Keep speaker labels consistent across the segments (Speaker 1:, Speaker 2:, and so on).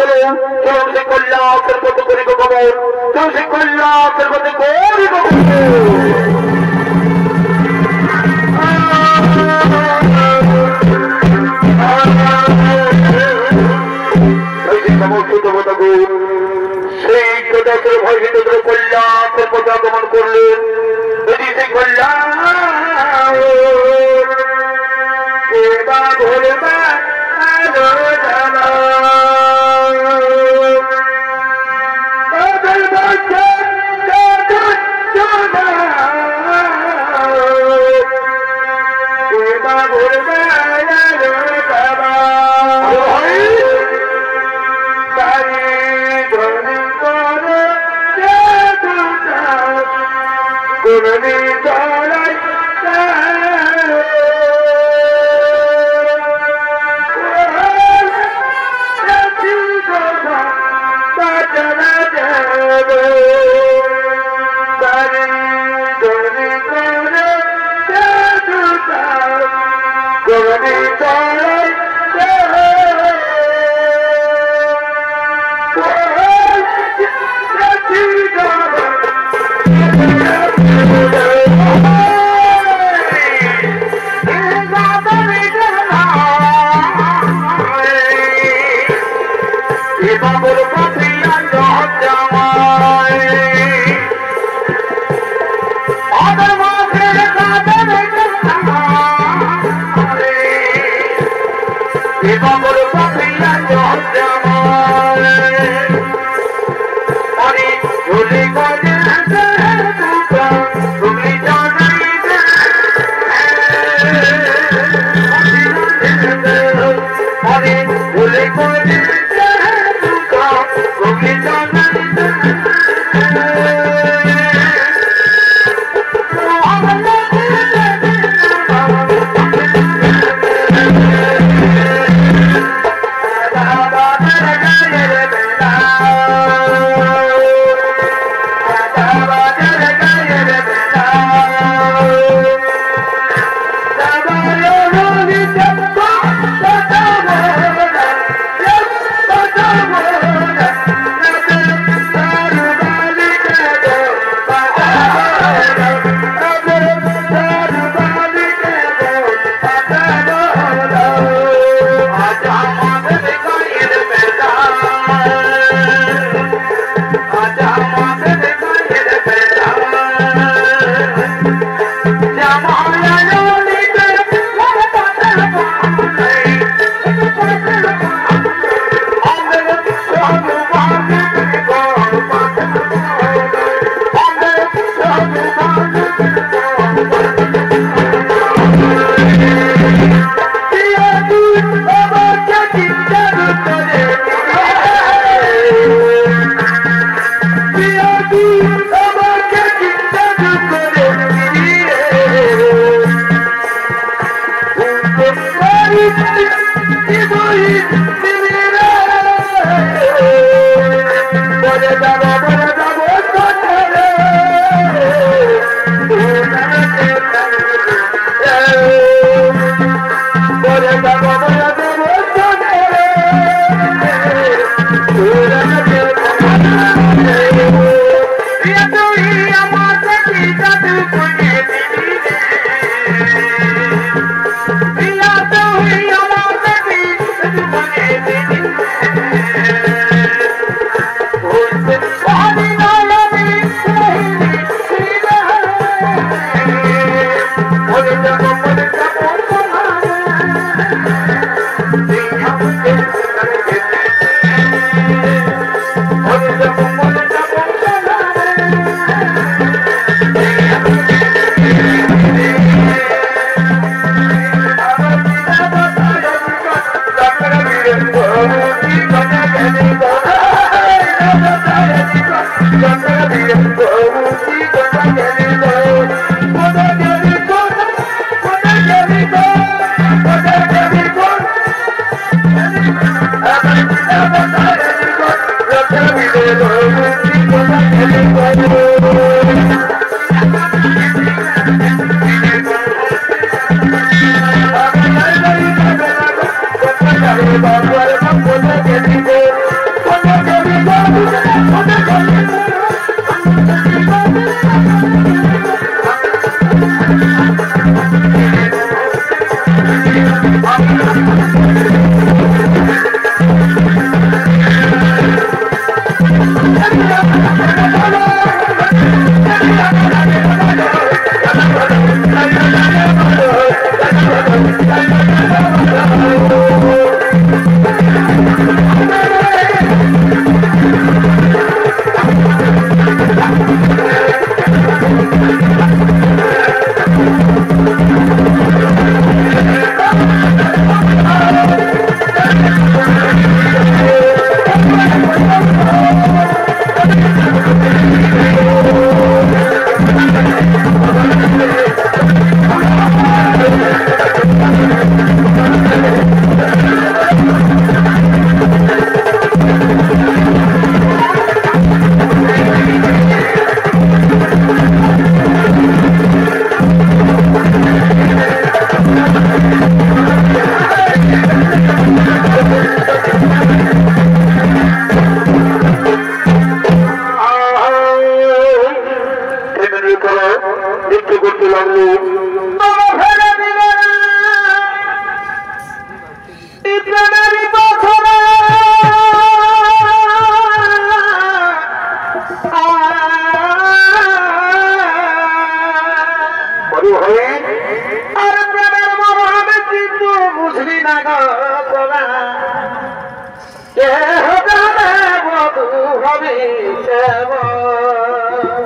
Speaker 1: চলো চলো সে কল্যাণের মতো করি গো খবর চলো সে কল্যাণের মতো করি গো সমস্ত দেবতা গো সেই প্রজাতের ভয় ভিতরে কল্যাণের মতো আগমন করলেন যদি সেই কল্যাণ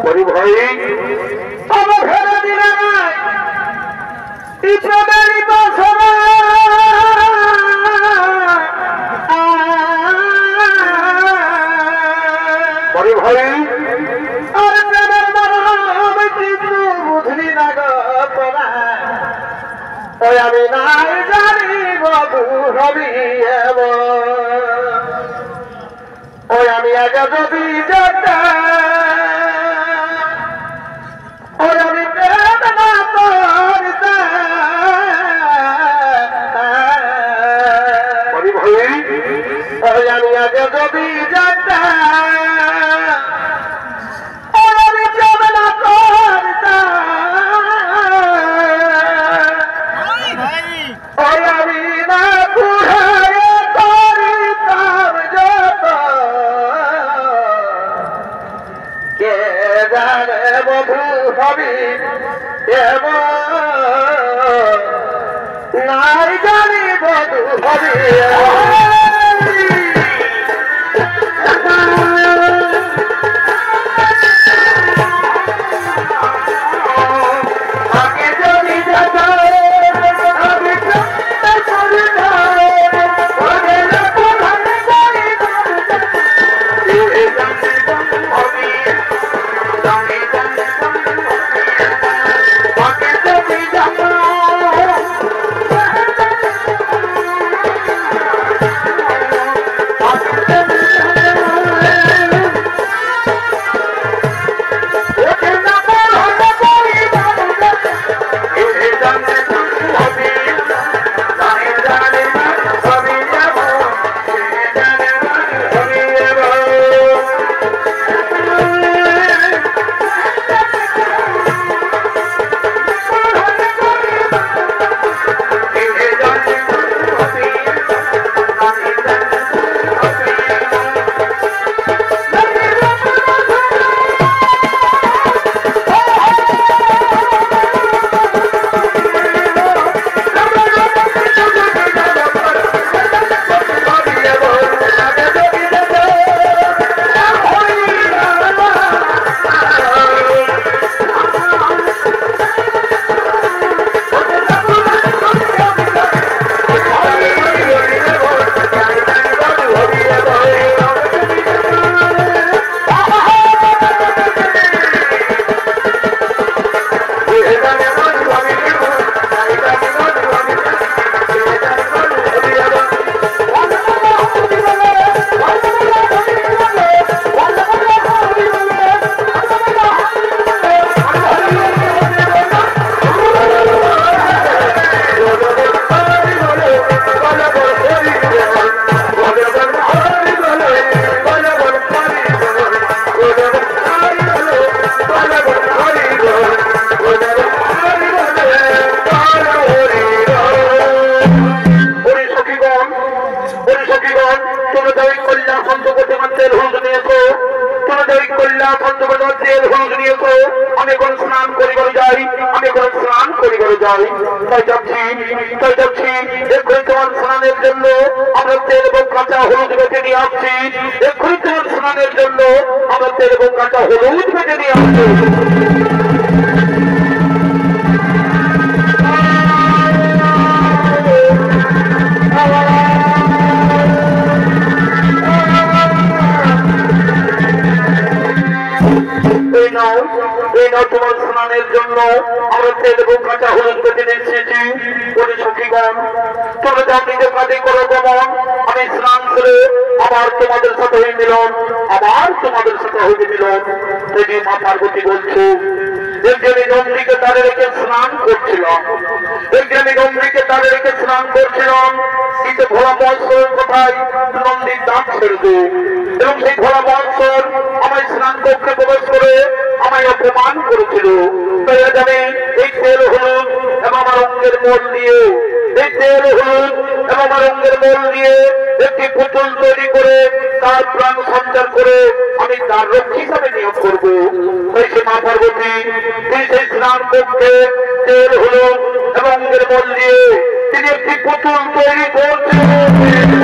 Speaker 1: বড় ভাই
Speaker 2: আমার ফেলে দিলে নাই প্রেমেরই বাসনা
Speaker 1: বড় ভাই
Speaker 2: আর প্রেমের মরম কিন্তু বুঝলি না গো তোরা ওই আমি নাই জানি বাবু হবি ওই আমি আগে যদি যেতে ওই আমি বেদনা করতে
Speaker 1: বড় ভাই
Speaker 2: ওই আমি আগে যদি যেতে ওই আমি বেদনা করতে ওই আমি না কুড়ায় করিতাম যত কে জানে বধু হবি নাই জানি বধু হবি আগে যদি যেত আমি চেষ্টা করি না ওরে কোথায় আমি কোন স্নান করিবার যাই তাই যাচ্ছি এক্ষুনি তোমার স্নানের জন্য আমরা তেল এবং কাঁচা হলুদ বেঁচে নিয়ে আসছি এক্ষুনি তোমার স্নানের জন্য আমরা তেল এবং কাঁচা হলুদ বেঁচে নিয়ে আসছি তোমার স্নানের জন্য আমরা তেল এবং কাঁচা হলুদ বেঁচে নিয়ে এসেছি বলে সখীগণ তোমরা যা নিজে কাজে করো গমন আমি স্নান করে আবার তোমাদের সাথে হয়ে মিলন দেবী মা পার্বতী বলছো একজনে নন্দীকে তারে রেখে স্নান করছিলাম কিন্তু ভোলা বৎসর কোথায় নন্দীর দাঁত ছেড়ে এবং সেই ভোলা বৎসর আমার স্নান কক্ষে প্রবেশ করে আমায় অপমান করেছিল তাই জানি এই তেল হলুদ এবং আমার অঙ্গের মোল দিয়ে একটি পুতুল তৈরি করে তার প্রাণ সঞ্চার করে আমি তার রক্ষী হিসাবে নিয়োগ করবো তাই সে মা পার্বতী তিনি সেই স্নান কক্ষে তেল হলুদ এবং অঙ্গের মোল দিয়ে তিনি একটি পুতুল তৈরি করছেন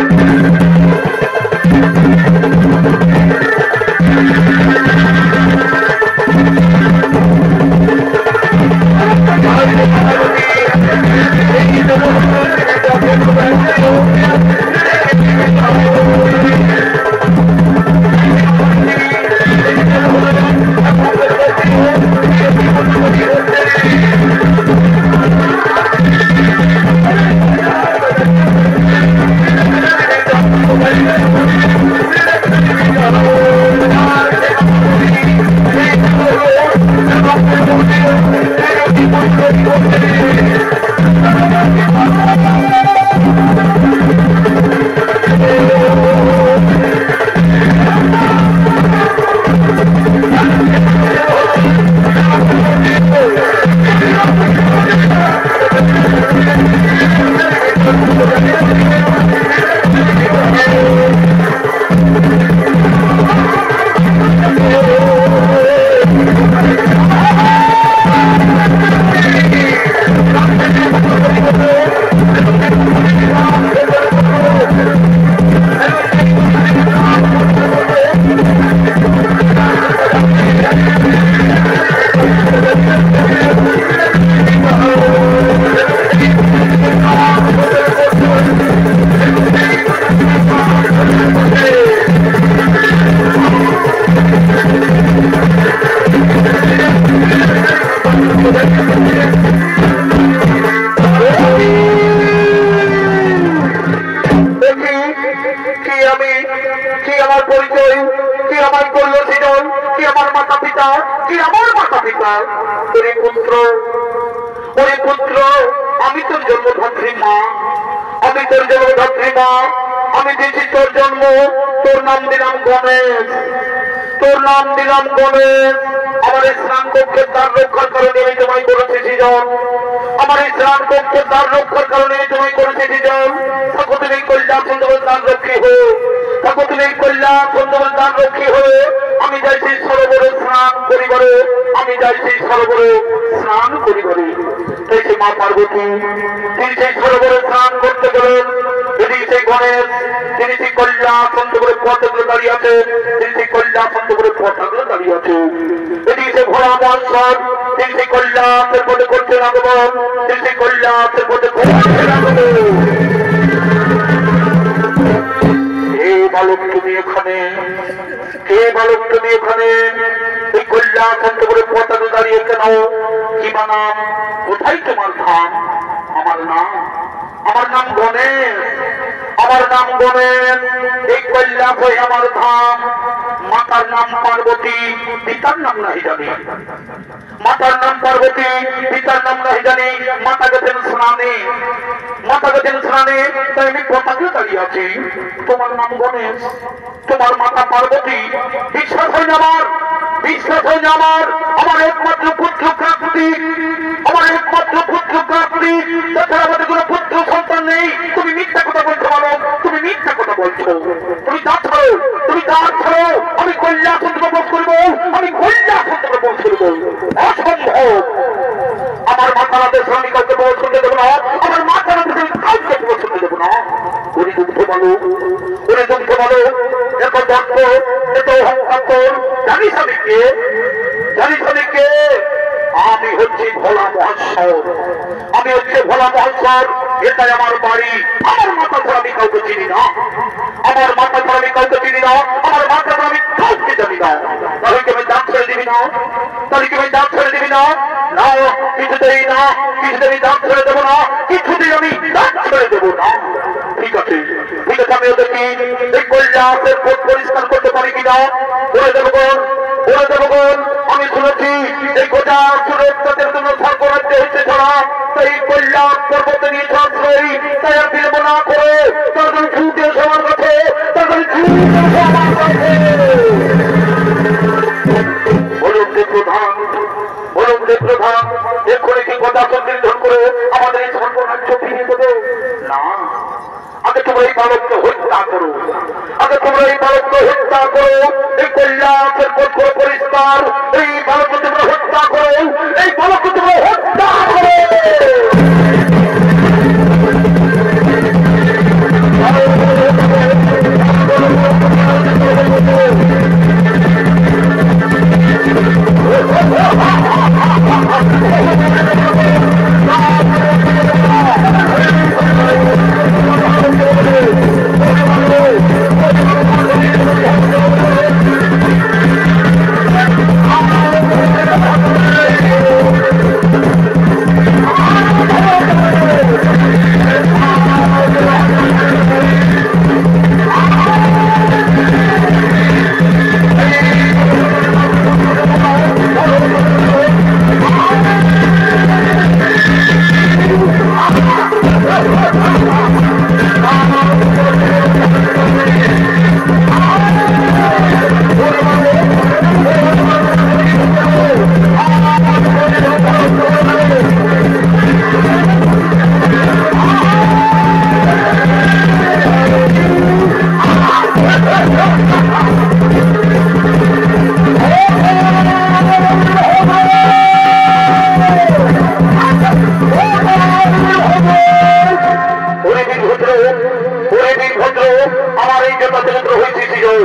Speaker 2: জেলা থেকে তো হয়েছে সিজন,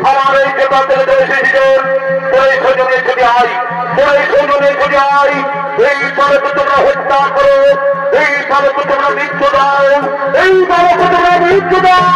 Speaker 2: আমার এই জেলা থেকে তো হয়েছে সিজন, তোর সজনে যদি আই, তোর সজনে যদি আই, এই ভারতে তোমরা হত্যা করো, এই ভারতে তোমরা মৃত্যু দাও, এই ভারতে তোমরা মৃত্যু দাও।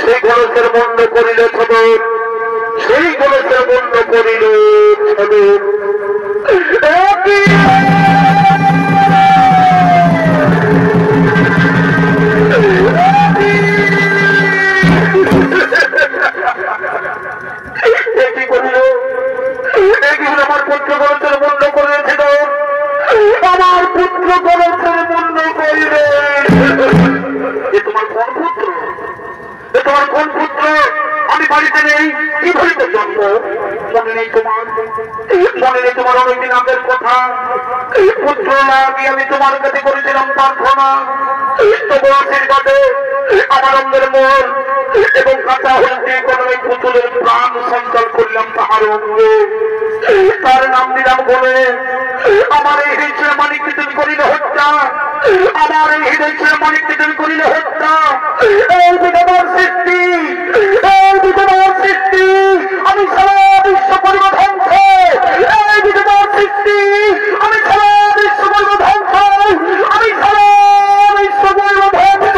Speaker 2: সেই গণেশের মন্ড করিল ছদর, সেই গণেশের মন্ড করিল ছদর। কি করিল? আমার পুত্র গণেশের মন্ড করিয়াছিল, আমার পুত্র গণেশের মন্ড করিলে। তোমার কোন পুত্র? তোমার কোন পুত্র? আমি বাড়িতে নেই, কি বলিতে জন্ম? মনে নেই তোমার? মনে নেই তোমার অনেকদিন আগের কথা? পুত্র লাগে আমি তোমার কাছে করেছিলাম প্রার্থনা, তবু আশীর্বাদে আমার অঙ্গের মন এবং কাঁচা হইতে কোনোই পুতুলের প্রাণ সঞ্চার করলাম তাহার অঙ্গে, তার নাম দিলাম বলে। আমার এই হৃদয় মানিক তুমি করিলে হত্যা, আমার এই হৃদয় মানিক তুমি করিলে হত্যা। এই বিধবার সৃষ্টি, এই বিধবার সৃষ্টি, আমি সারা বিশ্ব করিব ধ্বংস। এই বিধবার সৃষ্টি, আমি সারা বিশ্ব করিব ধ্বংস, আমি সারা বিশ্ব করিব ধ্বংস।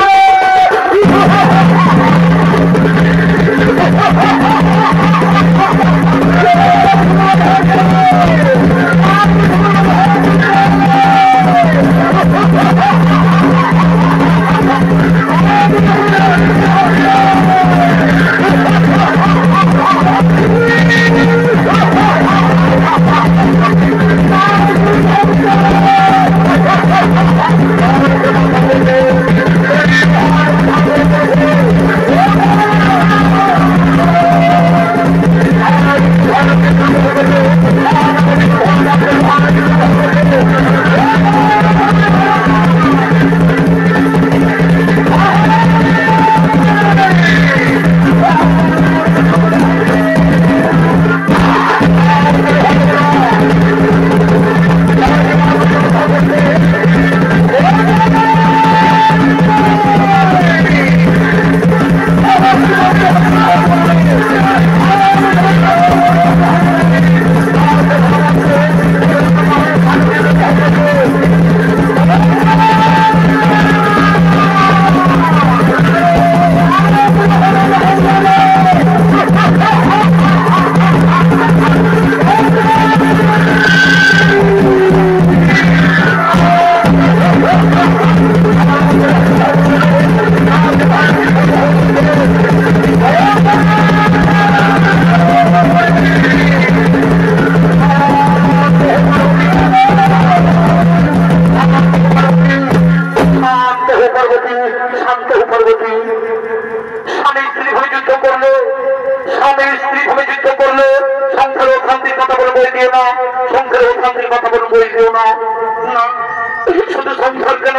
Speaker 2: শুধু সংসার কেন,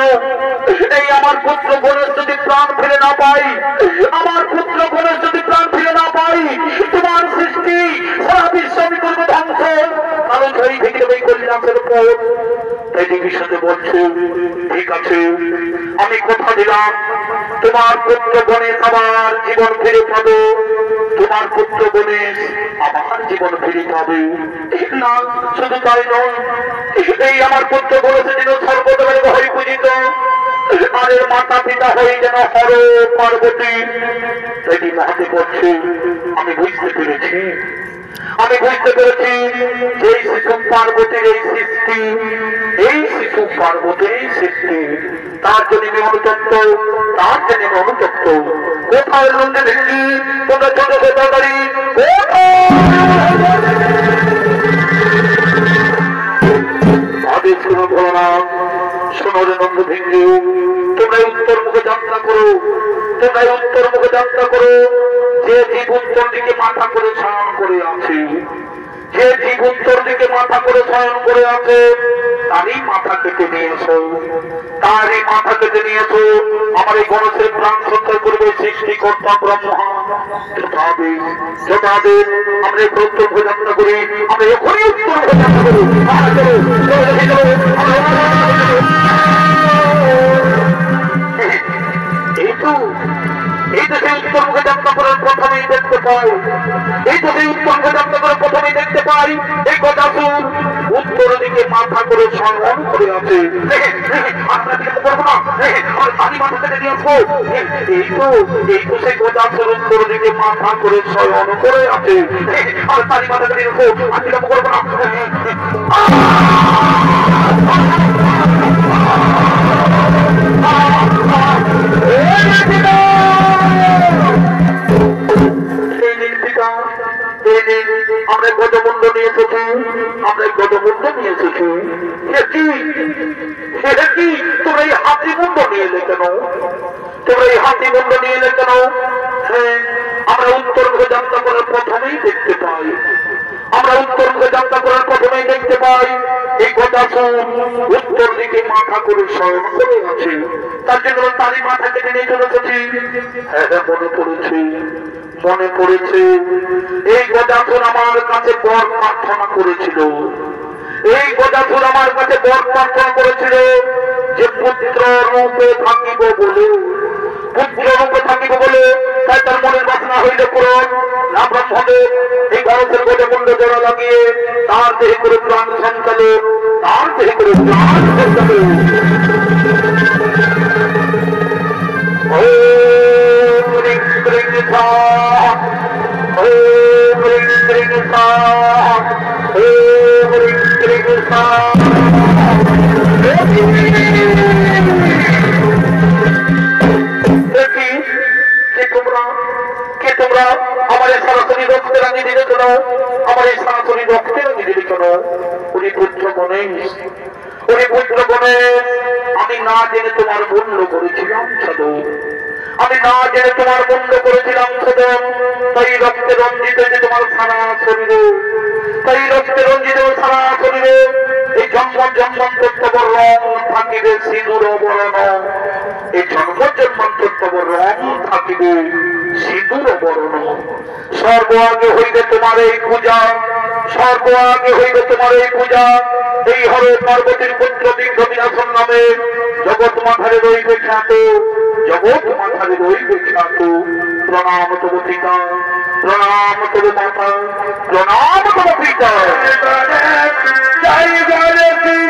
Speaker 2: এই আমার পুত্র গণেশ যদি প্রাণ ফিরে না পাই, আমার পুত্র গণেশ যদি প্রাণ ফিরে না পাই, তোমার সৃষ্টি সারা বিশ্ব আমি করবো ধ্বংস। কারণ ধরি থেকে ওই কল্যাণের পর তাই দেবীর সাথে বলছো, ঠিক আছে আমি কথা দিলাম তোমার পুত্র গণেশ আবার জীবন ফিরে পাবে, তোমার পুত্র গণেশ আবার জীবন ফিরে পাবে। না শুধু তাই নয়, এই আমার পুত্র গণেশের যেন সর্বদলের হরি পূজিত, আর এর মাতা পিতা হয়ে যেন হর পার্বতী। তাই মহাতে করছে, আমি বুঝতে পেরেছি, আমি বুঝতে পেরেছি যে শিশু পার্বতীর এই সৃষ্টি, এই শিশু পার্বতীর এই সৃষ্টি, তার জন্য আমি অনুতপ্ত, তার জন্য আমি অনুতপ্ত। কোথায় লুঙ্গে ভেঙ্গি তোমরা ছোট ছোট গাড়ি, আদেশ কোনো বলো না, শোনো রে নন্দ ভেঙ্গি, তোমরা উত্তর মুখে যাত্রা করো, তোমরা উত্তর মুখে যাত্রা করো। যে জীব উত্তর দিকে মাথা করে শয়ন করে আছে, যে জীব উত্তর দিকে মাথা করে শয়ন করে আছে, তারই মাথা কেটে নিয়েছো, তারই মাথা কেটে নিয়েছো। আমার এই গণেশের প্রাণ সত্যার করবে সৃষ্টিকর্তা ব্রহ্মা। যথাদের আমরা উত্তর মুখে যাত্রা করি, আমরা এখনই উত্তর মুখে যাত্রা করি। এই তো সেই উত্তর মুখে যাত্রা করার প্রথমেই দেখতে পাই, এই তো সেই উত্তর মুখে যাত্রা করার প্রথমেই দেখতে পাই এই গদাসুর উত্তর দিকে মাথা করে শয়ন করে আছে। আমরা কিছু করবো না, আমার পানি মাথা কেটে নিয়ে আসবো। এই তো সেই গদাসুর উত্তর দিকে মাথা করে শয়ন করে আছে, আমার পানি মাথা কেটে নিয়ে আসবো। আর কিছু করবো না। আমরা গজমুণ্ড নিয়ে এসেছি, আমরা গজমুণ্ড নিয়ে এসেছি। তোমরা এই হাতিমুণ্ড নিয়ে এলে কেন? তোমরা এই হাতিমুণ্ড নিয়ে এলে কেন? আমরা উত্তর মুখে যাত্রা করার প্রথমেই দেখতে পাই, আমরা উত্তর মুখে যাত্রা করার প্রথমেই দেখতে পাই এই গদাসুর উত্তর দিকে মাথা করে শয়ন করে আছে। তার জন্য তারই মাথা কেটে নিয়ে চলে এসেছি। হ্যাঁ, মনে পড়েছে, মনে পড়েছে। এই গদাসুর আমার কাছে বর প্রার্থনা করেছিল, এই গদাসুর আমার কাছে বর প্রার্থনা করেছিল যে পুত্র রূপে থাকিব বলে, পুত্র রূপে থাকিব বলে। তাই তার মনের বাসনা হইলে পূরণ না ব্রহ্মদেব এই গণেশের গজমুণ্ড জোড়া লাগিয়ে তার দেহে করে প্রাণ সঞ্চালন, তার দেহে করে প্রাণ সঞ্চালন। আমার এই সরাসরি রক্তের আঙি দিলে কেন? আমার এই সরাসরি রক্তের আঙি দিলে কেন? উনি পুত্র গণেশ, উনি পুত্র গণেশ। আমি না জেনে তোমার মূল্য করেছিলাম সাধু, আমি না জেনে তোমার মূল্য করেছিলাম সাধন। তাই রক্তে রঞ্জিত যে তোমার সারা শরীরে, তাই রক্তে রঞ্জিত সারা শরীরে এই জন্ম জন্মান্তর রং থাকিবে সিঁদুর বরণ, এই জন্ম জন্মান্তর রং থাকিবে সিঁদুর বরণ। সর্ব আগে হইবে তোমার এই পূজা, সর্ব আগে হইবে তোমার এই পূজা। এই হরে পার্বতীর পুত্র দীর্ঘ বিনাশন নামে জগৎ মাথারে রইবে খ্যাত, জগৎ মাথারে রইবে খ্যাত। প্রণাম তব পিতা, প্রণাম তব মাতা, প্রণাম তব পিতা। জয় গণেশ।